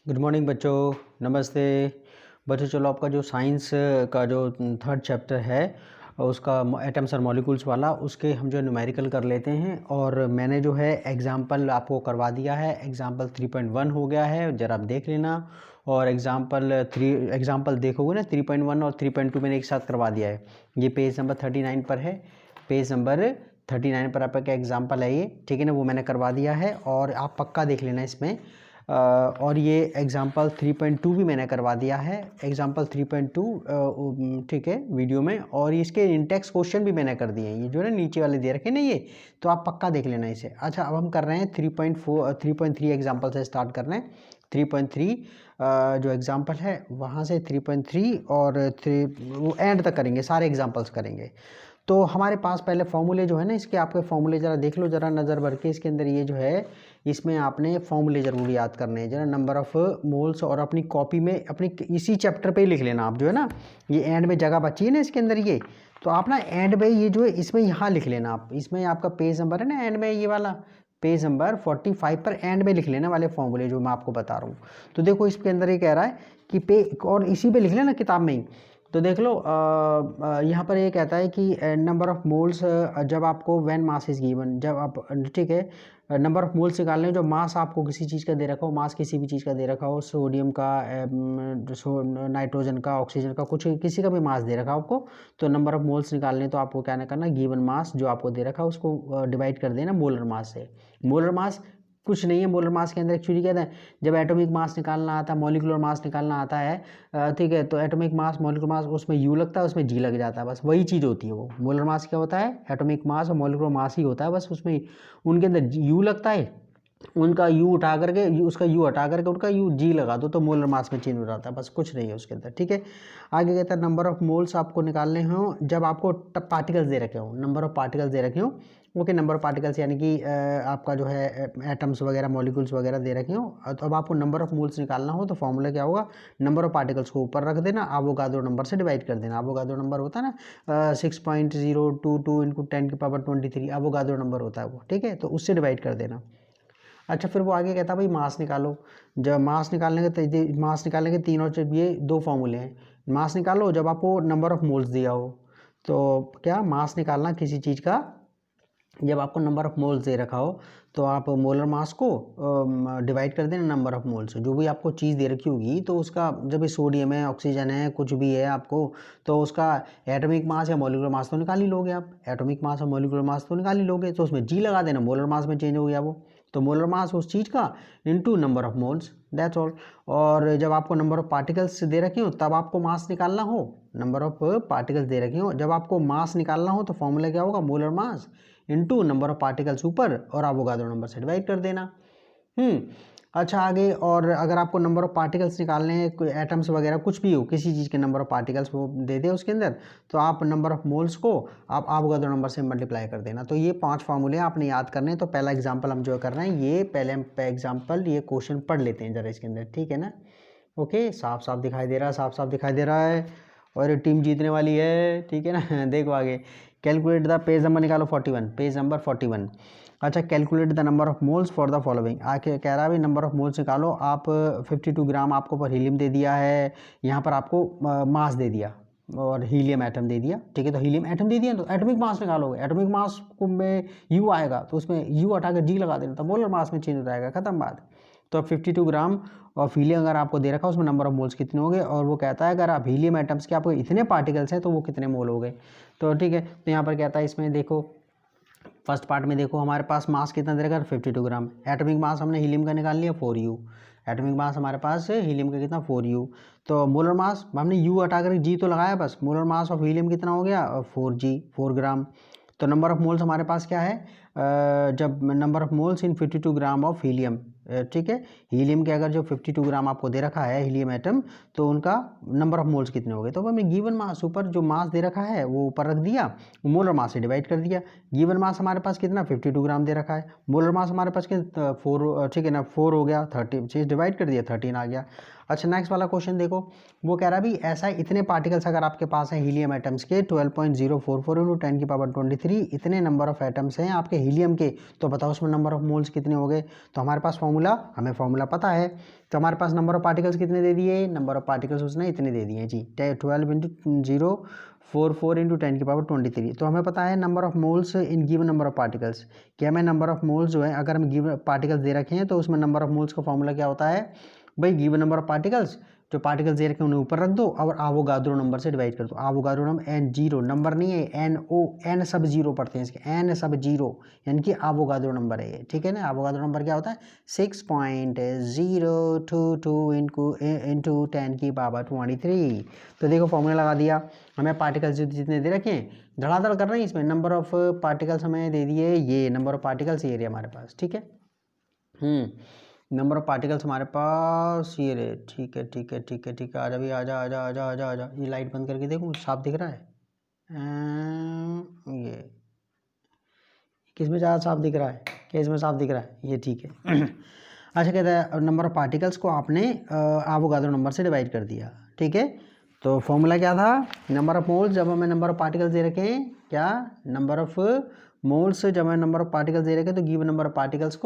Good morning बच्चों, नमस्ते बच्चों। चलो आपका जो साइंस का जो थर्ड चैप्टर है उसका एटम्स और मॉलिक्यूल्स वाला, उसके हम जो न्यूमेरिकल कर लेते हैं। और मैंने जो है एग्जाम्पल आपको करवा दिया है। एग्जाम्पल 3.1 हो गया है, ज़रा आप देख लेना। और एग्जाम्पल देखोगे ना 3.1 और 3.2 मैंने एक साथ करवा दिया है। ये पेज नंबर 39 पर है। पेज नंबर 39 पर आपका एग्जाम्पल है ये, ठीक है ना, वो मैंने करवा दिया है और आप पक्का देख लेना इसमें। और ये एग्जाम्पल 3.2 भी मैंने करवा दिया है, एग्जाम्पल 3.2, ठीक है, वीडियो में। और इसके इंटेक्स क्वेश्चन भी मैंने कर दिए हैं, ये जो है नीचे वाले दे रखे ना, ये तो आप पक्का देख लेना इसे। अच्छा, अब हम कर रहे हैं 3.3 एग्जाम्पल से स्टार्ट कर रहे हैं। 3.3 जो एग्जाम्पल है वहाँ से 3.3 और 3 वो एंड तक करेंगे, सारे एग्जाम्पल्स करेंगे। तो हमारे पास पहले फॉर्मूले जो है ना, इसके आपके फॉर्मूले ज़रा देख लो, ज़रा नज़र भर के। इसके अंदर ये जो है, इसमें आपने फॉर्मूले ज़रूर याद करने हैं। जरा नंबर ऑफ़ मोल्स, और अपनी कॉपी में अपनी इसी चैप्टर पे ही लिख लेना आप, जो है ना, ये एंड में जगह बची है ना इसके अंदर, ये तो आप ना एंड में ये जो है इसमें यहाँ लिख लेना आप। इसमें आपका पेज नंबर है ना एंड में, ये वाला पेज नंबर 45 पर एंड में लिख लेना वाले फॉर्मूले जो मैं आपको बता रहा हूँ। तो देखो इसके अंदर ये कह रहा है कि और इसी पे लिख लेना किताब में ही। तो देख लो, यहाँ पर ये कहता है कि नंबर ऑफ़ मोल्स, जब आपको व्हेन मास इज गिवन, जब आप, ठीक है, नंबर ऑफ़ मोल्स निकालने, जो मास आपको किसी चीज़ का दे रखा हो, मास किसी भी चीज़ का दे रखा हो, सोडियम का, नाइट्रोजन का, ऑक्सीजन का, कुछ किसी का भी मास दे रखा हो आपको, तो नंबर ऑफ़ मोल्स निकालने तो आपको क्या करना, गिवन मास जो आपको दे रखा है उसको डिवाइड कर देना मोलर मास से। मोलर मास कुछ नहीं है, मोलर मास के अंदर एक्चुअली क्या है, जब एटॉमिक मास निकालना आता है, मॉलिक्यूलर मास निकालना आता है, ठीक है, तो एटॉमिक मास, मॉलिक्यूलर मास, उसमें यू लगता है, उसमें जी लग जाता है, बस वही चीज़ होती है वो। मोलर मास क्या होता है, एटॉमिक मास और मॉलिक्यूलर मास ही होता है, बस उसमें उनके अंदर यू लगता है, उनका यू उठा करके, उसका यू हटा करके उनका यू जी लगा दो, तो मोलर मास में चेंज हो जाता है, बस कुछ नहीं है उसके अंदर, ठीक है। आगे कहता है नंबर ऑफ मोल्स आपको निकालने हों जब आपको पार्टिकल्स दे रखे हो, नंबर ऑफ पार्टिकल्स दे रखे हो, ओके, नंबर ऑफ पार्टिकल्स यानी कि आपका जो है एटम्स वगैरह, मॉलिक्यूल्स वगैरह दे रखे हो। तो अब आपको नंबर ऑफ मोल्स निकालना हो तो फॉर्मूला क्या होगा, नंबर ऑफ पार्टिकल्स को ऊपर रख देना, एवोगाड्रो नंबर से डिवाइड कर देना। एवोगाड्रो नंबर होता है ना 6.022 × 10⁻23, एवोगाड्रो नंबर होता है वो, ठीक है, तो उससे डिवाइड कर देना। अच्छा, फिर वो आगे कहता है भाई मास निकालो। जब मास निकालने के तीन और ये दो फॉर्मूले हैं। मास निकालो जब आपको नंबर ऑफ मोल्स दिया हो, तो क्या मास निकालना किसी चीज़ का, जब आपको नंबर ऑफ मोल्स दे रखा हो तो आप मोलर मास को डिवाइड कर देना नंबर ऑफ मोल्स से। जो भी आपको चीज़ दे रखी होगी तो उसका, जब ये सोडियम है, ऑक्सीजन है, कुछ भी है आपको, तो उसका एटॉमिक मास या मॉलिक्यूलर मास तो निकाल ही लोगे आप। एटॉमिक मास और मॉलिक्यूलर मास तो निकाल ही लोगे, तो उसमें जी लगा देना, मोलर मास में चेंज हो गया वो। तो मोलर मास उस चीज़ का into number of moles, that's all. और जब आपको नंबर ऑफ पार्टिकल्स दे रखे हो तब आपको मास निकालना हो, नंबर ऑफ पार्टिकल्स दे रखे हो, जब आपको मास निकालना हो तो फॉर्मूला क्या होगा, molar mass into number of particles ऊपर और एवोगाड्रो नंबर से डिवाइड कर देना। अच्छा, आगे, और अगर आपको नंबर ऑफ पार्टिकल्स निकालने हैं, कोई एटम्स वगैरह कुछ भी हो, किसी चीज़ के नंबर ऑफ पार्टिकल्स वो दे दे उसके अंदर, तो आप नंबर ऑफ मोल्स को आप एवोगाड्रो नंबर से मल्टीप्लाई कर देना। तो ये 5 फार्मूले आपने याद करने हैं। तो पहला एग्जाम्पल हम जो कर रहे हैं, ये पहले हम एग्जाम्पल, ये क्वेश्चन पढ़ लेते हैं जरा इसके अंदर, ठीक है ना। ओके, साफ साफ दिखाई दे रहा है, साफ साफ दिखाई दे रहा है, और ये टीम जीतने वाली है, ठीक है ना। देखो आगे, कैलकुलेट द, पेज नंबर निकालो 41, पेज नंबर 41। अच्छा, calculate the number of moles for the following. आके कह रहा है भाई नंबर ऑफ मोल्स निकालो। आप 52 ग्राम आपको पर हीलियम दे दिया है, यहाँ पर आपको मास दे दिया और हीलियम एटम दे दिया, ठीक है, तो हीलियम एटम दे दिया तो एटॉमिक मास निकालोगे। एटॉमिक मास को में यू आएगा तो उसमें यू हटा कर जी लगा देना, तो मोलर मास में चेंज हो जाएगा, खत्म बात। तो 52 ग्राम ऑफ हीलियम अगर आपको दे रखा है, उसमें नंबर ऑफ मोल्स कितने हो गए, और वो कहता है अगर आप हीलियम एटम्स के आपको इतने पार्टिकल्स हैं तो वो कितने मोल हो गए। तो ठीक है, तो यहाँ पर कहता है, इसमें देखो फर्स्ट पार्ट में देखो हमारे पास मास कितना दे रखा है, 52 ग्राम। एटॉमिक मास हमने हीलियम का निकाल लिया 4u। एटॉमिक मास हमारे पास है हीलियम का कितना, 4u। तो मोलर मास हमने u हटा कर जी तो लगाया बस, मोलर मास ऑफ हीलियम कितना हो गया, 4g, 4 ग्राम। तो नंबर ऑफ मोल्स हमारे पास क्या है, जब number of moles in 52 gram of helium, ठीक है, हीलियम के अगर जो 52 ग्राम आपको दे रखा है हीलियम एटम, तो उनका नंबर ऑफ मोल्स कितने हो गए। तो हमें गिवन मास, ऊपर जो मास दे रखा है वो ऊपर रख दिया, मोलर मास से डिवाइड कर दिया। गिवन मास हमारे पास कितना, 52 ग्राम दे रखा है, मोलर मास हमारे पास कितना, 4, ठीक है ना, 4 हो गया, 30 चीज़ डिवाइड कर दिया, 13 आ गया। अच्छा, नेक्स्ट वाला क्वेश्चन देखो, वो कह रहा है भाई ऐसा इतने पार्टिकल्स अगर आपके पास हैं हीलियम एटम्स के 12.044 × 10⁻23, इतने नंबर ऑफ एटम्स हैं आपके हीलियम के, तो बताओ उसमें नंबर ऑफ मोल्स कितने हो गए। तो हमारे पास फॉर्मूला फॉर्मूला, हमें फॉर्मूला पता है। तो हमारे पास नंबर ऑफ पार्टिकल्स कितने दे दिए, नंबर ऑफ पार्टिकल्स उसने इतने दे दिए जी, 12 इंटू 044 इंटू 10⁻23। तो हमें पता है number of moles in given number of particles, कि हमें नंबर ऑफ मोल्स जो है अगर हम गिवन पार्टिकल्स दे रखे हैं तो उसमें नंबर ऑफ मोल्स का फॉर्मूला क्या होता है भाई, गिवन नंबर ऑफ पार्टिकल्स, जो पार्टिकल्स दे रखे हैं उन्हें ऊपर रख दो और आवोगाद्रो नंबर से डिवाइड कर दो। आवोगाद्रो नंबर N0 नंबर नहीं है, एन सब जीरो पढ़ते हैं इसके, एन सब जीरो, यानी कि आवोगाद्रो नंबर है ये, ठीक है ना। आवोगाद्रो नंबर क्या होता है 6.022 इंटू 10⁻23। तो देखो फॉर्मूला लगा दिया, हमें पार्टिकल्स जितने दे रखे हैं धड़ाधड़ कर रहे हैं, इसमें नंबर ऑफ पार्टिकल्स हमें दे दिए, ये नंबर ऑफ पार्टिकल्स ये रहे हमारे पास, ठीक है। नंबर ऑफ पार्टिकल्स हमारे पास ये रहे, ठीक है ठीक है ठीक है ठीक है। आजा भी आजा आजा आजा आजा आजा, ये लाइट बंद करके देखो साफ दिख रहा है, ये किस में ज़्यादा साफ दिख रहा है, क्या इसमें साफ दिख रहा है, ये ठीक है। अच्छा कहता है नंबर ऑफ पार्टिकल्स को आपने आवोगाद्रो नंबर से डिवाइड कर दिया, ठीक है। तो फॉर्मूला क्या था, नंबर ऑफ मोल्स जब हमें नंबर ऑफ पार्टिकल्स दे रखे हैं, क्या नंबर ऑफ मोल्स जब हमें नंबर ऑफ पार्टिकल्स दे रखे हैं तो गिवन नंबर ऑफ पार्टिकल्स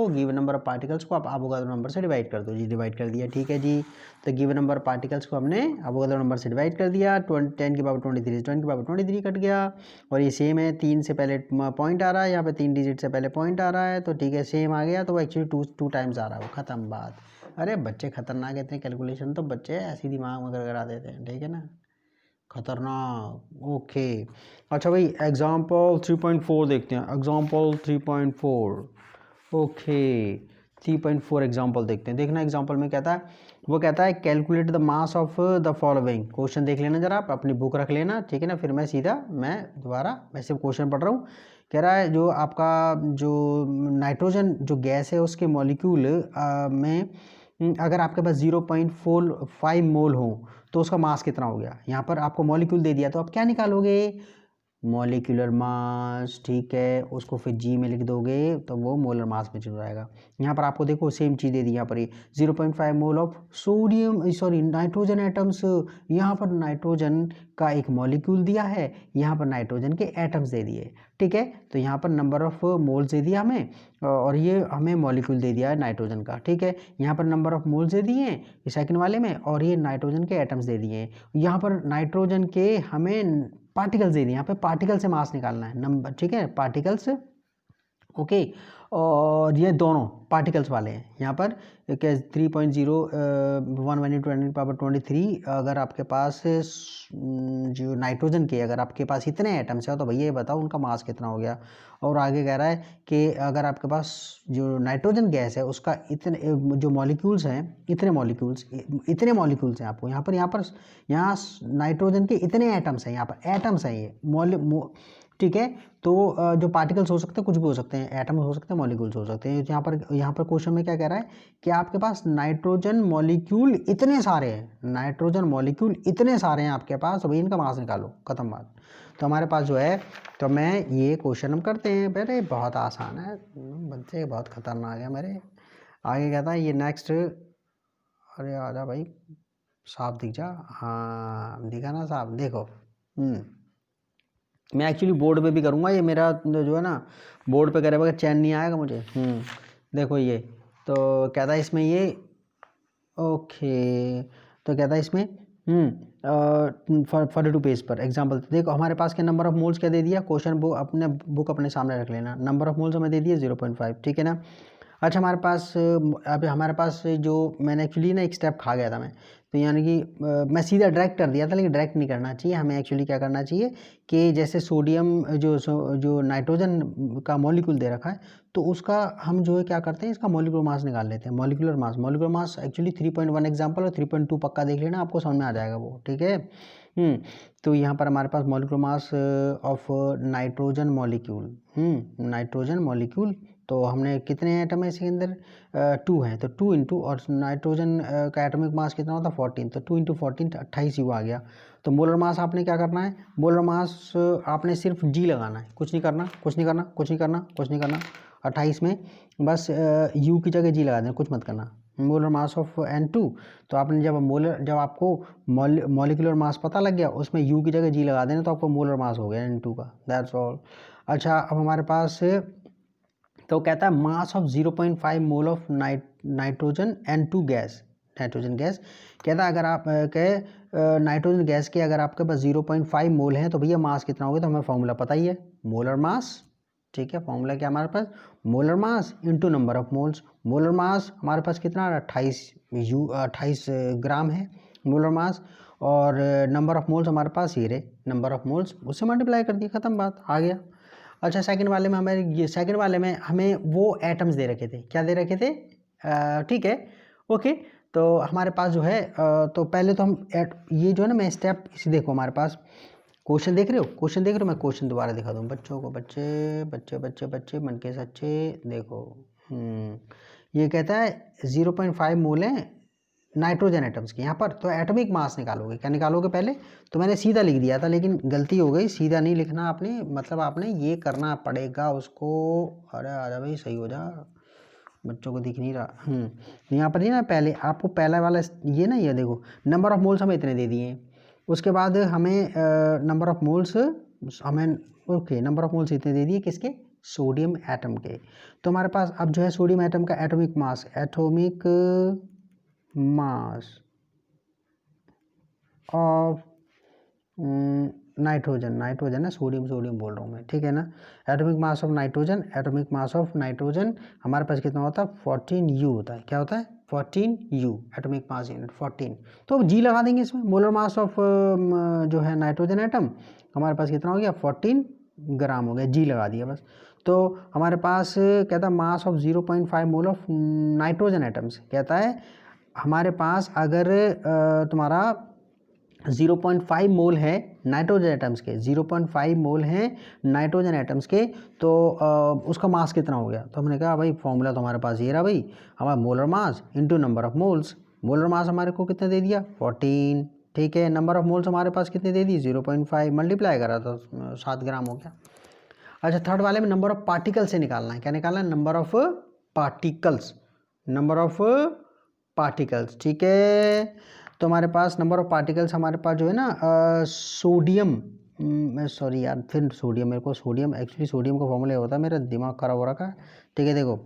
को आप आवोगाद्रो नंबर से डिवाइड कर दो जी, डिवाइड कर दिया, ठीक है जी। तो गिवन नंबर ऑफ पार्टिकल्स को हमने आवोगाद्रो नंबर से डिवाइड कर दिया, 10⁻23 कट गया, और ये सेम है, 3 से पहले पॉइंट आ रहा है, यहाँ पे 3 डिजिट से पहले पॉइंट आ रहा है, तो ठीक है सेम आ गया, तो वो एक्चुअली टू टाइम्स आ रहा है, वो खत्म बात। अरे बच्चे खतरनाक है, इतने कैलकुलेशन तो बच्चे ऐसी दिमाग में करा देते हैं, ठीक है ना, खतरनाक। ओके अच्छा भाई एग्जाम्पल 3.4 देखते हैं, एग्जाम्पल 3.4। ओके 3.4 एग्जाम्पल देखते हैं, देखना एग्जाम्पल में कहता है, वो कहता है calculate the mass of the following. Question देख लेना जरा, आप अपनी बुक रख लेना, ठीक है ना, फिर मैं दोबारा मैं सिर्फ क्वेश्चन पढ़ रहा हूँ। कह रहा है जो आपका जो नाइट्रोजन जो गैस है उसके मॉलिक्यूल में अगर आपके पास 0.45 मोल हो तो उसका मास कितना हो गया। यहाँ पर आपको मॉलिक्यूल दे दिया तो आप क्या निकालोगे, मॉलिक्यूलर मास, ठीक है, उसको फिर जी में लिख दोगे तो वो मोलर मास में चल जाएगा। यहाँ पर आपको देखो सेम चीज़ दे दी, यहाँ पर ये 0.5 mole of sodium sorry nitrogen atoms, यहाँ पर नाइट्रोजन का एक मॉलिक्यूल दिया है, यहाँ पर नाइट्रोजन के एटम्स दे दिए, ठीक है। तो यहाँ पर नंबर ऑफ मोल्स दे दिया हमें, और ये हमें मॉलिक्यूल दे दिया है नाइट्रोजन का, ठीक है। यहाँ पर नंबर ऑफ मोल्स दे दिए हैं सेकंड वाले में, और ये नाइट्रोजन के एटम्स दे दिए हैं। यहाँ पर नाइट्रोजन के हमें पार्टिकल्स दे दिए, यहाँ पे पार्टिकल से मास निकालना है नंबर, ठीक है, पार्टिकल्स, ओके। और ये दोनों पार्टिकल्स वाले हैं, यहाँ पर 3.011 अगर आपके पास जो नाइट्रोजन के अगर आपके पास इतने एटम्स है तो भैया ये बताओ उनका मास कितना हो गया। और आगे कह रहा है कि अगर आपके पास जो नाइट्रोजन गैस है उसका इतने जो मॉलिक्यूल्स हैं, इतने मॉलिक्यूल्स हैं आपको यहाँ नाइट्रोजन के इतने एटम्स हैं, यहाँ पर एटम्स हैं ये ठीक है। तो जो पार्टिकल्स हो सकते हैं कुछ भी हो सकते हैं, एटम हो सकते हैं, मॉलिक्यूल्स हो सकते हैं। यहाँ पर क्वेश्चन में क्या कह रहा है कि आपके पास नाइट्रोजन मॉलिक्यूल इतने सारे हैं आपके पास, तो भाई इनका मास निकालो, खत्म बात। तो हमारे पास जो है, तो मैं ये क्वेश्चन हम करते हैं, अरे बहुत आसान है, बच्चे बहुत खतरनाक है मेरे। आगे कहता है ये नेक्स्ट, अरे आजा भाई साफ दिख जा, हाँ दिखा ना साफ, देखो मैं एक्चुअली बोर्ड पे भी करूँगा, ये मेरा जो है ना बोर्ड पे करे बगैर चैन नहीं आएगा मुझे। देखो ये तो कहता है इसमें ये, ओके, तो कहता है इसमें 42 पेज पर एग्जाम्पल देखो हमारे पास के नंबर ऑफ मोल्स क्या दे दिया, क्वेश्चन बुक अपने सामने रख लेना, नंबर ऑफ मोल्स हमें दे दिया 0.5, ठीक है ना। अच्छा हमारे पास जो मैंने एक्चुअली ना एक स्टेप खा गया था मैं, तो यानी कि मैं सीधा डायरेक्ट कर दिया था, लेकिन डायरेक्ट नहीं करना चाहिए, हमें एक्चुअली क्या करना चाहिए कि जैसे सोडियम जो नाइट्रोजन का मॉलिक्यूल दे रखा है तो उसका हम जो है क्या करते हैं, इसका मॉलिक्यूलर मास निकाल लेते हैं। मॉलिक्यूलर मास एक्चुअली 3.1 एग्जाम्पल और 3.2 पक्का देख लेना, आपको समझ में आ जाएगा वो, ठीक है। तो यहाँ पर हमारे पास molecular mass of nitrogen molecule, तो हमने कितने एटम है इसके अंदर, 2 हैं, तो 2 इंटू, और नाइट्रोजन का एटॉमिक मास कितना होता है 14, तो 2 इंटू 14 28 यू आ गया। तो मोलर मास आपने क्या करना है, मोलर मास आपने सिर्फ जी लगाना है, कुछ नहीं करना 28 में बस यू की जगह जी लगा देना, कुछ मत करना। मोलर मास ऑफ N2, तो आपने जब आपको मॉलिक्यूलर मास पता लग गया उसमें यू की जगह जी लगा देना, तो आपको मोलर मास हो गया N2 का, दैट्स ऑल। अच्छा अब हमारे पास तो कहता है mass of 0.5 mole of nitrogen N2 gas, nitrogen gas कहता है अगर आप नाइट्रोजन गैस के अगर आपके पास 0.5 मोल है तो भैया मास कितना होगा, तो हमें फॉर्मूला पता ही है, मोलर मास। ठीक है, फॉर्मूला क्या हमारे पास, molar mass into number of moles. Molar mass हमारे पास कितना 28 ग्राम है मोलर मास, और नंबर ऑफ मोल्स हमारे पास ये रहे, नंबर ऑफ मोल्स, उससे मल्टीप्लाई कर दिया, खत्म बात, आ गया। अच्छा, सेकंड वाले में हमें वो एटम्स दे रखे थे, क्या दे रखे थे, ठीक है, ओके। तो हमारे पास जो है तो पहले तो हम ये जो है ना, मैं स्टेप इसे देखो, हमारे पास क्वेश्चन देख रहे हो, मैं क्वेश्चन दोबारा दिखा दूँ बच्चों को, बच्चे मन के सच्चे, देखो ये कहता है 0.5 मोल है नाइट्रोजन एटम्स की यहाँ पर, तो एटॉमिक मास निकालोगे, क्या निकालोगे पहले, तो मैंने सीधा लिख दिया था लेकिन गलती हो गई, सीधा नहीं लिखना आपने, मतलब आपने ये करना पड़ेगा उसको। अरे आजा भाई, सही हो जा, बच्चों को दिख नहीं रहा। यहाँ पर ही ना, पहले आपको पहला वाला ये ना, ये देखो नंबर ऑफ मोल्स हमें इतने दे दिए, उसके बाद हमें नंबर ऑफ मोल्स हमें, ओके, नंबर ऑफ मोल्स इतने दे दिए किसके, सोडियम एटम के। तो हमारे पास अब जो है सोडियम एटम का एटॉमिक मास ऑफ नाइट्रोजन है, सोडियम बोल रहा हूँ मैं, ठीक है ना। एटॉमिक मास ऑफ नाइट्रोजन हमारे पास कितना होता है, 14U होता है, क्या होता है, 14U, एटॉमिक मास यूनिट 14। तो जी लगा देंगे इसमें, मोलर मास ऑफ जो है नाइट्रोजन एटम हमारे पास कितना हो गया, 14 ग्राम हो गया, जी लगा दिया बस। तो हमारे पास कहता है mass of 0.5 mole of nitrogen atoms, कहता है हमारे पास अगर तुम्हारा 0.5 मोल है नाइट्रोजन एटम्स के, 0.5 मोल हैं नाइट्रोजन एटम्स के, तो उसका मास कितना हो गया, तो हमने कहा भाई फॉर्मूला तो हमारे पास ये रहा भाई, हमारा molar mass into number of moles. Molar mass हमारे को कितने दे दिया, 14, ठीक है। नंबर ऑफ मोल्स हमारे पास कितने दे दी, 0.5, मल्टीप्लाई करा तो 7 ग्राम हो गया। अच्छा, थर्ड वाले में नंबर ऑफ पार्टिकल से निकालना है, क्या निकालना है, नंबर ऑफ पार्टिकल्स, ठीक है। तो हमारे पास नंबर ऑफ पार्टिकल्स हमारे पास जो है ना, सोडियम, सॉरी यार, फिर सोडियम, मेरे को सोडियम, एक्चुअली सोडियम का फॉर्मूला होता है, मेरा दिमाग खराब हो रखा है, ठीक है। देखो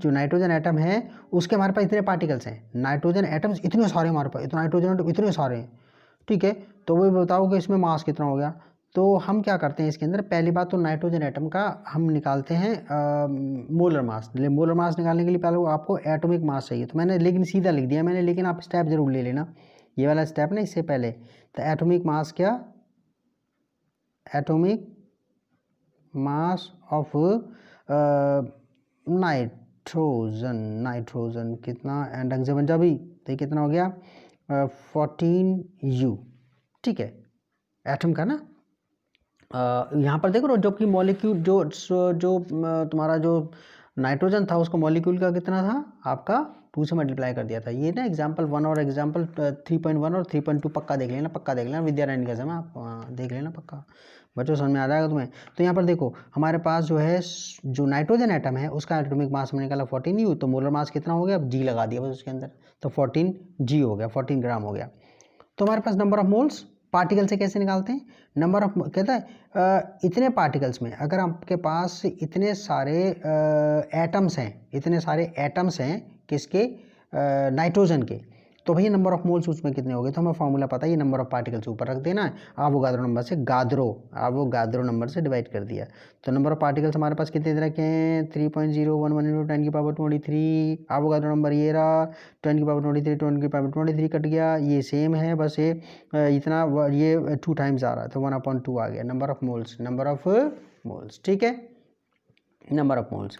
जो नाइट्रोजन एटम है उसके हमारे पास इतने पार्टिकल्स हैं, नाइट्रोजन एटम्स इतने सारे हमारे पास, इतना नाइट्रोजन एटम इतने सारे हैं, ठीक है। तो वो बताओ कि इसमें मास कितना हो गया। तो हम क्या करते हैं इसके अंदर, पहली बात तो नाइट्रोजन एटम का हम निकालते हैं मोलर मास। मोलर मास निकालने के लिए पहले आपको एटॉमिक मास चाहिए, तो मैंने लेकिन सीधा लिख दिया मैंने, लेकिन आप स्टेप जरूर ले लेना, ये वाला स्टेप ना इससे पहले। तो एटॉमिक मास क्या, एटॉमिक मास ऑफ नाइट्रोजन कितना, एंड बन जा भाई, तो कितना हो गया 14U, ठीक है, एटम का ना। यहाँ पर देखो जबकि मॉलिक्यूल जो तुम्हारा जो नाइट्रोजन था उसका मॉलिक्यूल का कितना था आपका, 2 से मल्टीप्लाई कर दिया था। ये ना एग्जाम्पल 1 और एग्जाम्पल 3.1 और 3.2 पक्का देख लेना विद्यारायण का समय आप देख लेना पक्का, बच्चों समझ में आ जाएगा तुम्हें। तो यहाँ पर देखो हमारे पास जो है जो नाइट्रोजन एटम है उसका एटॉमिक मास हमने निकाला 14U, तो मोलर मास कितना हो गया, अब जी लगा दिया बस उसके अंदर, तो 14G हो गया, 14 ग्राम हो गया। तो हमारे पास नंबर ऑफ मोल्स पार्टिकल से कैसे निकालते हैं, नंबर ऑफ, कहता है इतने पार्टिकल्स में अगर आपके पास इतने सारे एटम्स हैं किसके, नाइट्रोजन के, तो भैया नंबर ऑफ मोल्स उसमें कितने हो गए, तो हमें फॉर्मूला पता है, ये नंबर ऑफ पार्टिकल्स ऊपर रख देना है, आवोगाद्रो नंबर से डिवाइड कर दिया। तो नंबर ऑफ पार्टिकल्स हमारे पास कितने रखे हैं, 3.011 × 10⁻23, आवोगाद्रो नंबर ये रहा 10⁻23 कट गया, ये सेम है, बस ये इतना ये 2 टाइम्स आ रहा है, तो 1/2 आ गया नंबर ऑफ मोल्स, ठीक है, नंबर ऑफ मोल्स।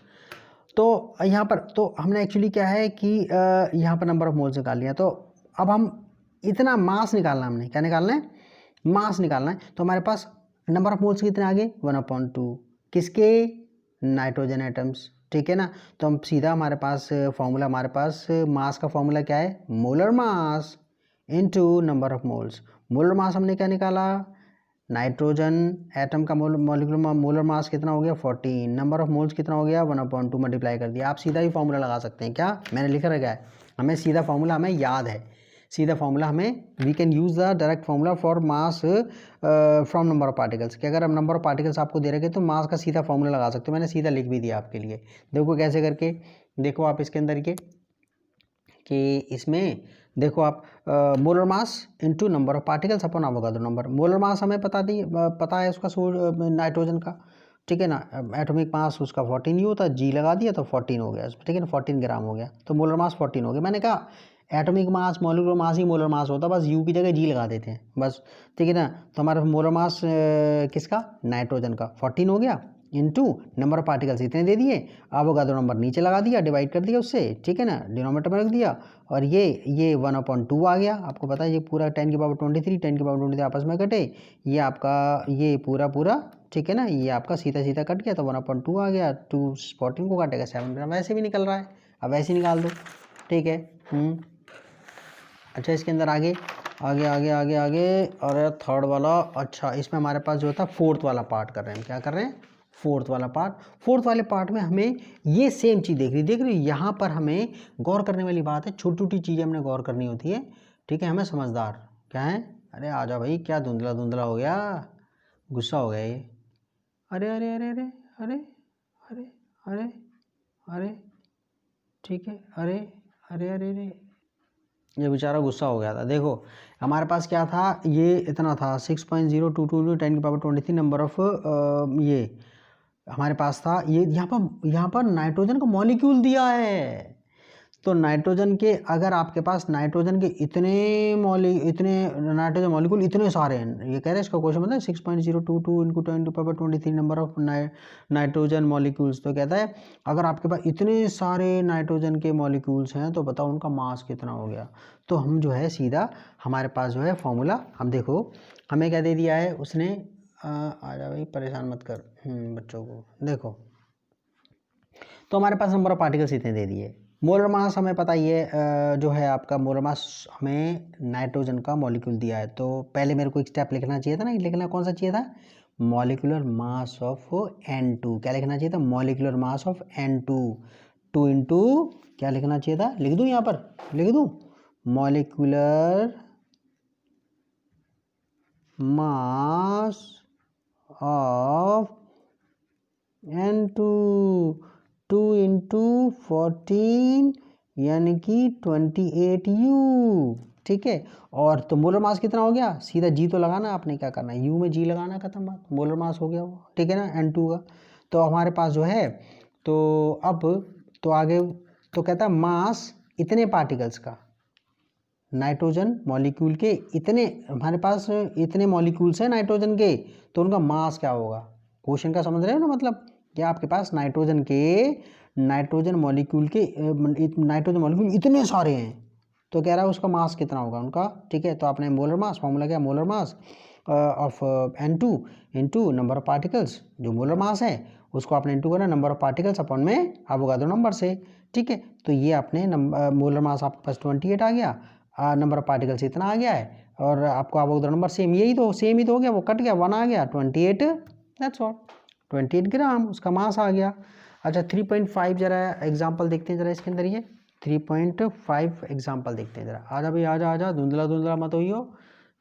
तो यहाँ पर तो हमने एक्चुअली क्या है कि यहाँ पर नंबर ऑफ मोल्स निकाल लिया, तो अब हम इतना मास निकालना, हमने क्या निकालना है, मास निकालना है। तो हमारे पास नंबर ऑफ मोल्स कितने आ गए, 1/2 किसके, नाइट्रोजन एटम्स, ठीक है ना। तो हम सीधा हमारे पास फॉर्मूला, हमारे पास मास का फॉर्मूला क्या है, molar mass into number of moles. Molar मास हमने क्या निकाला, नाइट्रोजन एटम का मोलर मास कितना हो गया 14, नंबर ऑफ मोल्स कितना हो गया 1/2 मल्टीप्लाई कर दिया। आप सीधा ही फॉर्मूला लगा सकते हैं, क्या मैंने लिख रखा है, हमें सीधा फॉर्मूला हमें याद है, सीधा फॉर्मूला हमें we can use the direct formula for mass from number of particles, कि अगर हम नंबर ऑफ पार्टिकल्स आपको दे रखे तो मास का सीधा फॉर्मूला लगा सकते हो। मैंने सीधा लिख भी दिया आपके लिए, देखो कैसे करके। देखो आप इसके अंदर के कि इसमें देखो आप molar mass into number of particles upon Avogadro number. Molar mass हमें पता है उसका नाइट्रोजन का, ठीक है ना। एटॉमिक मास उसका 14 यू होता है, जी लगा दिया तो 14 हो गया, ठीक है ना, 14 ग्राम हो गया, तो मोलर मास 14 हो गया। मैंने कहा एटॉमिक मास मॉलिक्यूलर मास ही मोलर मास होता है, बस यू की जगह जी लगा देते हैं बस, ठीक है ना। तो हमारा मोलर मास किसका, नाइट्रोजन का 14 हो गया, इनटू नंबर ऑफ पार्टिकल्स इतने दे दिए, अवोगाद्रो नंबर नीचे लगा दिया, डिवाइड कर दिया उससे, ठीक है ना, डिनोमिनेटर में रख दिया, और ये 1/2 आ गया। आपको पता है ये पूरा 10 की पावर 23 10 की पावर 23 आपस में कटे, ये आपका ये पूरा, ठीक है ना, ये आपका सीधा कट गया तो 1/2 आ गया, 2 14 को काटेगा 7 ग्राम, वैसे भी निकल रहा है, अब वैसे ही निकाल दो, ठीक है। अच्छा इसके अंदर आगे और थर्ड वाला, अच्छा इसमें हमारे पास जो था फोर्थ वाला पार्ट कर रहे हैं, क्या कर रहे हैं, फोर्थ वाला पार्ट। फोर्थ वाले पार्ट में हमें ये सेम चीज़ देख रही यहाँ पर हमें गौर करने वाली बात है, छोटी छोटी चीज़ें हमने गौर करनी होती है, ठीक है। हमें समझदार क्या है, अरे आजा भाई, क्या धुंधला हो गया, गुस्सा हो गया ये, अरे अरे अरे अरे अरे अरे अरे अरे ठीक है, अरे अरे अरे अरे ये बेचारा गुस्सा हो गया था। देखो हमारे पास क्या था, ये इतना था 6.022 10 की पावर 23 नंबर ऑफ ये हमारे पास था, ये यहाँ पर नाइट्रोजन का मॉलिक्यूल दिया है। तो नाइट्रोजन के, अगर आपके पास नाइट्रोजन के इतने नाइट्रोजन मॉलिक्यूल इतने सारे हैं, ये कह रहे हैं इसका क्वेश्चन मतलब 6.022 इंटू 10 की power 23 number of nitrogen molecules. तो कहता है अगर आपके पास इतने सारे नाइट्रोजन के मॉलिक्यूल्स हैं तो बताओ उनका मास कितना हो गया। तो हम जो है सीधा हमारे पास जो है फॉर्मूला, हम देखो हमें क्या दे दिया है उसने, आजा भाई परेशान मत कर बच्चों को। देखो तो हमारे पास नंबर ऑफ पार्टिकल्स इतने दे दिए, मोलर मास हमें पता ही है जो है आपका मोलर मास हमें नाइट्रोजन का मॉलिक्यूल दिया है। तो पहले मेरे को एक स्टेप लिखना चाहिए था ना, लिखना कौन सा चाहिए था, मॉलिक्यूलर मास ऑफ N2, क्या लिखना चाहिए था, molecular mass of N2, 2 into क्या लिखना चाहिए था, लिख दूँ यहाँ पर, लिख दूँ molecular mass of N2, 2 into 14 यानी कि 28U, ठीक है। और तो मोलर मास कितना हो गया, सीधा जी तो लगाना, आपने क्या करना है, यू में जी लगाना, खत्म बात, मोलर मास हो गया वो, ठीक है ना, N2 का। तो हमारे पास जो है, तो अब तो आगे तो कहता है मास इतने पार्टिकल्स का, नाइट्रोजन मॉलिक्यूल के इतने, हमारे पास इतने मॉलिक्यूल्स हैं नाइट्रोजन के, तो उनका मास क्या होगा। क्वेश्चन का समझ रहे हो ना, मतलब क्या आपके पास नाइट्रोजन मॉलिक्यूल इतने सारे हैं, तो कह रहा है उसका मास कितना होगा उनका, ठीक है। तो आपने मोलर मास, फॉर्मूला क्या, molar mass of N2 into number of particles, जो मोलर मास है उसको आपने इंटू करना नंबर ऑफ पार्टिकल्स अपॉन में अवोगाद्रो नंबर से, ठीक है। तो ये आपने मोलर मास आपके पास 28 आ गया, नंबर ऑफ पार्टिकल्स इतना आ गया है, और आपको अवोगाद्रो नंबर सेम ही तो हो गया, वो कट गया, 1 आ गया, 28, दैट्स ऑल, 28 ग्राम उसका मास आ गया। अच्छा 3.5 जरा एग्जाम्पल देखते हैं जरा इसके अंदर, ये 3.5 एग्जाम्पल देखते हैं जरा, आजा भाई आजा, धुंधला मत होइयो,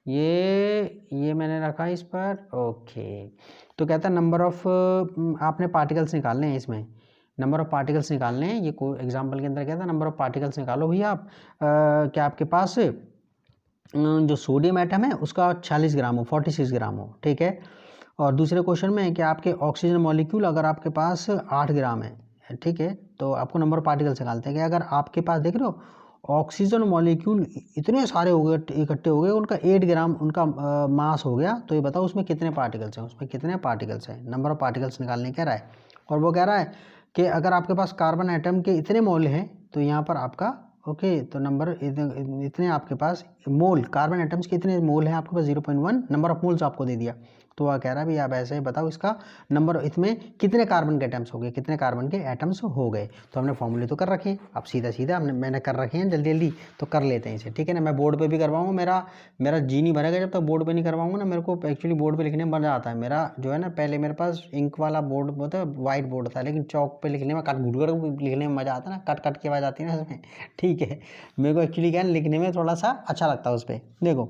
ये मैंने रखा इस पर, ओके। तो कहता है नंबर ऑफ, आपने पार्टिकल्स निकालने हैं इसमें, नंबर ऑफ पार्टिकल्स निकालने हैं, ये कोई एग्जाम्पल के अंदर कहता है नंबर ऑफ पार्टिकल्स निकालो भैया आप, क्या आपके पास जो सोडियम एटम है उसका 46 ग्राम हो, 46 ग्राम हो, ठीक है। और दूसरे क्वेश्चन में है कि आपके ऑक्सीजन मॉलिक्यूल अगर आपके पास 8 ग्राम है, ठीक है, तो आपको नंबर ऑफ पार्टिकल्स निकालते हैं कि अगर आपके पास देख रहे हो ऑक्सीजन मॉलिक्यूल इतने सारे हो गए, इकट्ठे हो गए, उनका 8 ग्राम उनका मास हो गया, तो ये बताओ उसमें कितने पार्टिकल्स हैं, उसमें कितने पार्टिकल्स हैं, नंबर ऑफ पार्टिकल्स निकालने कह रहा है। और वो कह रहा है कि अगर आपके पास कार्बन एटम के इतने मोल हैं तो यहाँ पर आपका ओके, तो नंबर इतने आपके पास मोल, कार्बन एटम्स के इतने मोल हैं आपके पास 0.1, नंबर ऑफ मोल्स आपको दे दिया, तो वह कह रहा है भी आप ऐसे बताओ इसका नंबर, इसमें कितने कार्बन के एटम्स हो गए, कितने कार्बन के एटम्स हो गए। तो हमने फॉर्मूले तो कर रखे हैं, अब सीधा सीधा मैंने कर रखे हैं जल्दी जल्दी, तो कर लेते हैं इसे, ठीक है ना। मैं बोर्ड पे भी करवाऊंगा, मेरा जी नहीं भरेगा जब तक बोर्ड पे नहीं करवाऊंगा ना। मेरे को एक्चुअली बोर्ड पे लिखने में मजा आता है। मेरा जो है ना, पहले मेरे पास इंक वाला बोर्ड होता है, वाइट बोर्ड था, लेकिन चौक पे लिखने में कट घूट कर लिखने में मजा आता है ना, कट कट की आवाज़ आती है ना इसमें, ठीक है। मेरे को एक्चुअली क्या है, लिखने में थोड़ा सा अच्छा लगता है उस पर। देखो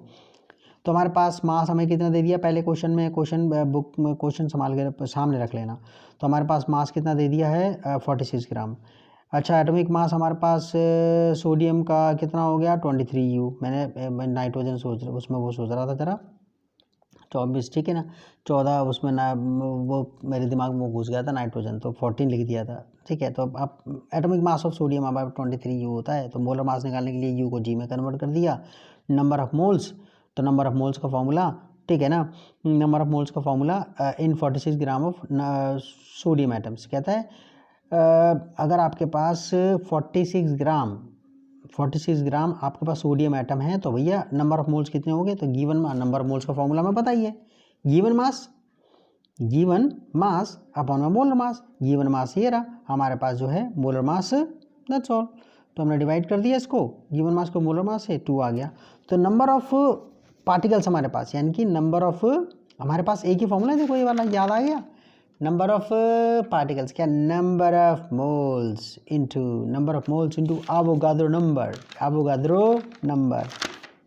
तो हमारे पास मास हमें कितना दे दिया पहले क्वेश्चन में, क्वेश्चन बुक में क्वेश्चन संभाल के सामने रख लेना। तो हमारे पास मास कितना दे दिया है 46 ग्राम। अच्छा एटॉमिक मास हमारे पास सोडियम का कितना हो गया 23 U। मैंने नाइट्रोजन सोच उसमें वो सोच रहा था जरा 24, ठीक है ना, 14 उसमें ना वो मेरे दिमाग में घुस गया था नाइट्रोजन, तो 14 लिख दिया था, ठीक है। तो अब एटॉमिक मास ऑफ सोडियम हमारे 23 U होता है। तो मोलर मास निकालने के लिए U को G में कन्वर्ट कर दिया। नंबर ऑफ मोल्स, तो नंबर ऑफ मोल्स का फॉर्मूला, ठीक है ना, नंबर ऑफ मोल्स का formula in 46 gram of sodium atoms कहता है अगर आपके पास 46 ग्राम आपके पास सोडियम एटम है तो भैया नंबर ऑफ मोल्स कितने हो गए। तो गिवन नंबर ऑफ मोल्स का फॉर्मूला हमें पता ही है, गिवन मास अपॉन में मोलर मास। गिवन मास ये रहा हमारे पास जो है मोलर मास, दैट्स ऑल। तो हमने डिवाइड कर दिया इसको, गिवन मास को मोलर मास से 2 आ गया। तो नंबर ऑफ पार्टिकल्स हमारे पास, यानी कि नंबर ऑफ, हमारे पास एक ही फॉर्मूला, देखो ये वाला याद आ गया, नंबर ऑफ पार्टिकल्स क्या, number of moles into Avogadro number.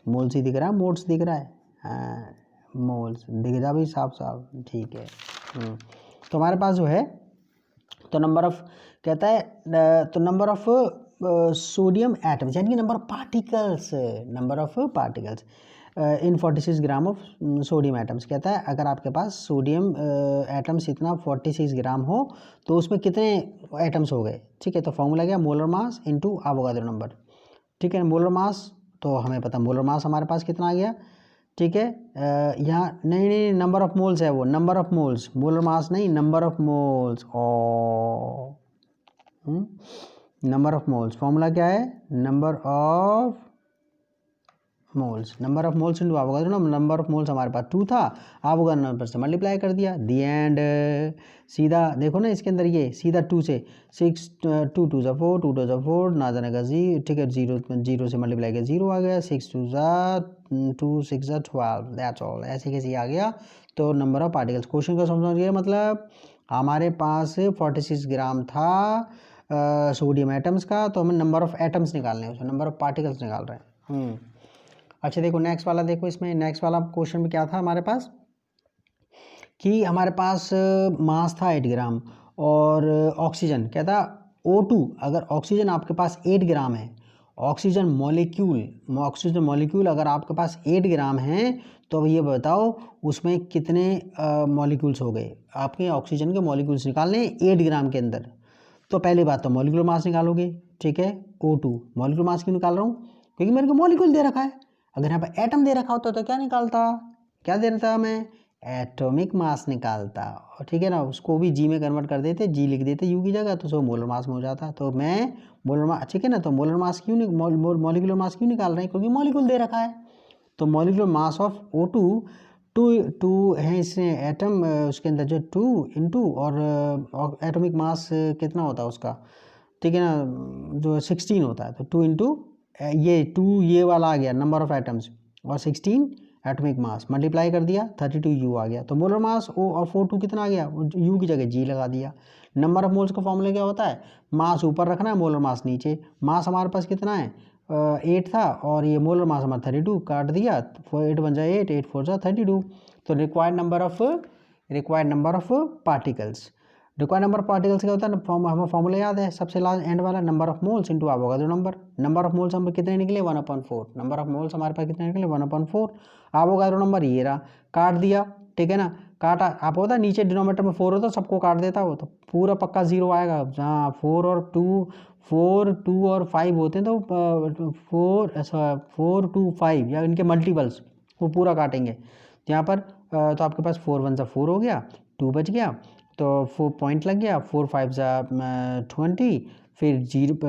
Moles ही दिख रहा है, मोल्स दिख रहा है, हाँ मोल्स दिख रहा भाई साफ साफ, ठीक है। तो हमारे पास जो है, तो नंबर ऑफ कहता है, तो नंबर ऑफ सोडियम एटम्स यानी कि number of particles in 46 gram of sodium atoms कहता है अगर आपके पास सोडियम एटम्स इतना 46 ग्राम हो तो उसमें कितने एटम्स हो गए, ठीक है। तो फॉर्मूला क्या, molar mass into Avogadro number, ठीक है। मोलर मास तो हमें पता, मोलर मास हमारे पास कितना आ गया, ठीक है। यहाँ नहीं नंबर ऑफ मोल्स है वो, number of moles, molar mass नहीं, number of moles. Number of moles formula क्या है, number of moles into Avogadro number. Number of moles हमारे पास 2 था, एवोगाद्रो नंबर से मल्टीप्लाई कर दिया, दी एंड। सीधा देखो ना इसके अंदर, ये सीधा 2 से 6 2 2 ज़ा 4 2 2 ज़ा 4 ना जाने का जी, ठीक है। 0 से मल्टीप्लाई किया 0 आ गया, 6 2 ज़ा 2 6 ज़ा 12, दैट्स ऑल, ऐसे कैसे आ गया। तो नंबर ऑफ पार्टिकल्स, क्वेश्चन का समझिए, मतलब हमारे पास 46 ग्राम था सोडियम एटम्स का, तो हमें नंबर ऑफ एटम्स निकालने हैं, उसमें नंबर ऑफ पार्टिकल्स निकाल रहे हैं। अच्छा देखो नेक्स्ट वाला, देखो इसमें नेक्स्ट वाला क्वेश्चन में क्या था हमारे पास कि हमारे पास मास था 8 ग्राम और ऑक्सीजन कहता O2, अगर ऑक्सीजन आपके पास 8 ग्राम है, ऑक्सीजन मॉलिक्यूल अगर आपके पास 8 ग्राम है तो ये बताओ उसमें कितने मॉलिक्यूल्स हो गए। आपके ऑक्सीजन के मॉलिक्यूल्स निकालने 8 ग्राम के अंदर। तो पहली बात तो मॉलिक्यूलर मास निकालोगे, ठीक है। O2 मॉलिक्यूलर मास क्यों निकाल रहा हूँ, क्योंकि मेरे को मॉलिक्यूल दे रखा है। अगर यहाँ पर एटम दे रखा होता तो क्या निकालता, क्या दे रहा था मैं, एटॉमिक मास निकालता, ठीक है ना। उसको भी जी में कन्वर्ट कर देते, जी लिख देते यू की जगह, तो सो मोलर मास में हो जाता। तो मैं मोलर मास, ठीक है ना। तो मोलर मास क्यों मॉलिक्यूलर मास क्यों निकाल रहे हैं, क्योंकि मॉलिक्यूल दे रखा है। तो molecular mass of O2 to है इसमें एटम, उसके अंदर जो 2 इंटू और एटॉमिक मास कितना होता है उसका, ठीक है ना, जो 16 होता है। तो 2 इंटू ये 2 ये वाला आ गया नंबर ऑफ एटम्स, और 16 एटॉमिक मास मल्टीप्लाई कर दिया 32 U आ गया। तो मोलर मास O और 42 कितना आ गया, U की जगह G लगा दिया। नंबर ऑफ मोल्स का फॉर्मूला क्या होता है, मास ऊपर रखना है, मोलर मास नीचे। मास हमारे पास कितना है 8 था, और ये मोलर मास हमारा 32, काट दिया, 8 1 जा 8 8 4 जा 32। तो required number of particles, required number of particles क्या होता है, हमें फॉर्मूला याद है, सबसे लास्ट एंड वाला, number of moles into Avogadro number. Number of moles हम कितने निकले 1/4, नंबर ऑफ मोल्स हमारे पास कितने निकले 1/4। एवोगाद्रो नंबर ये रहा, काट दिया, ठीक है ना। काटा आप होता नीचे डिनोमीटर में 4 होता सबको काट देता हो, तो पूरा पक्का 0 आएगा। जहाँ 4 2 और 5 होते हैं तो 4 2 5 या इनके मल्टीपल्स वो पूरा काटेंगे। तो यहाँ पर तो आपके पास 4 1 जा 4 हो गया, 2 बच गया, तो 4 पॉइंट लग गया, 4 5 जा 20, फिर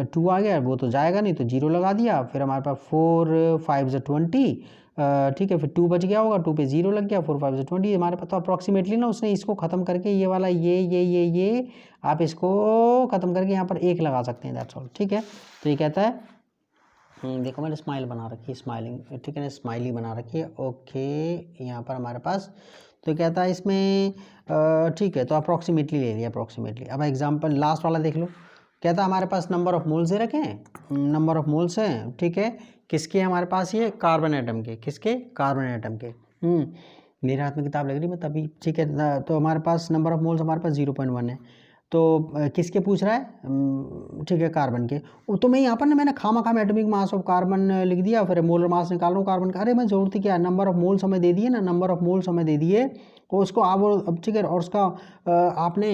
2 आ गया, वो तो जाएगा नहीं तो 0 लगा दिया। फिर हमारे पास 4 5 ज़ा 20, ठीक है। फिर 2 बच गया होगा, 2 पे 0 लग गया, 4 5 ज़ा 20 हमारे पास। तो अप्रॉक्सीमेटली ना उसने इसको ख़त्म करके ये वाला ये आप इसको ख़त्म करके यहाँ पर 1 लगा सकते हैं, दैट्स ऑल, ठीक है। तो ये कहता है देखो मैंने स्माइल बना रखी है, स्माइलिंग, ठीक है ना, स्माइली बना रखी है, ओके। यहाँ पर हमारे पास तो कहता है इसमें ठीक है, तो अप्रॉक्सीमेटली ले लिया, अप्रॉक्सीमेटली। अब एग्जांपल लास्ट वाला देख लो, कहता है हमारे पास नंबर ऑफ मोल्स दे रखे हैं, नंबर ऑफ मोल्स हैं, ठीक है। किसके हमारे पास ये कार्बन एटम के, किसके कार्बन एटम के। मेरे हाथ में किताब लग रही मैं तभी, ठीक है। तो हमारे पास नंबर ऑफ मोल्स हमारे पास 0.1 है। तो किसके पूछ रहा है, ठीक है, कार्बन के। तो मैं यहाँ पर ना मैंने खामा एटॉमिक मास ऑफ कार्बन लिख दिया, फिर मोलर मास निकाल रहा हूँ कार्बन का। अरे मैं जरूरत ही क्या है, नंबर ऑफ मोल्स हमें दे दिए ना, नंबर ऑफ मोल्स हमें दे दिए, और उसको आप, अब ठीक है, और उसका आपने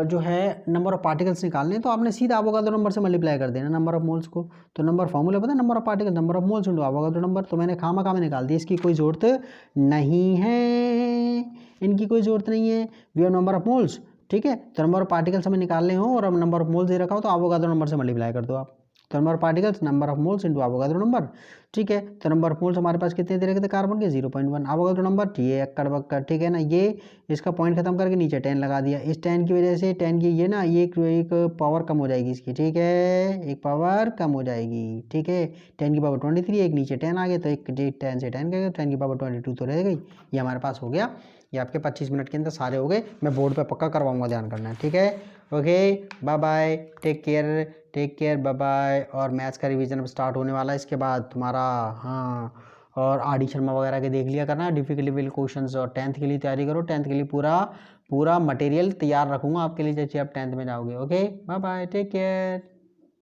जो है नंबर ऑफ पार्टिकल्स निकालने, तो आपने सीधा एवोगाड्रो नंबर से मल्टीप्लाई कर देना नंबर ऑफ मोल्स को। तो नंबर फॉर्मूला पता है, number of particle, number of moles into Avogadro number. तो मैंने खामा में निकाल दिया, इसकी कोई ज़रूरत नहीं है, इनकी कोई ज़रूरत नहीं है। We have number of moles, ठीक है। तो नंबर ऑफ पार्टिकल्स हमें निकालने हो और अब नंबर ऑफ मोल्स दे रखा हो, तो एवोगाड्रो नंबर से मल्टीप्लाई कर दो आप। तो number of particles, number of moles into Avogadro number, ठीक है। तो नंबर ऑफ मोल्स हमारे पास कितने दे रखे थे कार्बन के, 0.1। एवोगाड्रो नंबर ये अक्कड़ बक्कड़, ठीक है ना। ये इसका पॉइंट खत्म करके नीचे 10 लगा दिया। इस 10 की वजह से 10 की ये ना, ये एक पावर कम हो जाएगी इसकी, ठीक है, एक पावर कम हो जाएगी, ठीक है। 10 की पावर 23, एक नीचे 10 आ गया, तो एक 10 से 10 गया, 10 की पावर 22 तो रह गई। ये हमारे पास हो गया, ये आपके 25 मिनट के अंदर सारे हो गए। मैं बोर्ड पे पक्का करवाऊंगा, ध्यान करना है, ठीक है। Okay, bye bye, take care, bye bye. और मैथ्स का रिवीजन अब स्टार्ट होने वाला है इसके बाद तुम्हारा, हाँ। और आर डी शर्मा वगैरह के देख लिया करना डिफिकल्टी क्वेश्चंस, और 10th के लिए तैयारी करो, 10th के लिए पूरा मटेरियल तैयार रखूंगा आपके लिए जैसे आप 10th में जाओगे। Okay, bye bye, take care.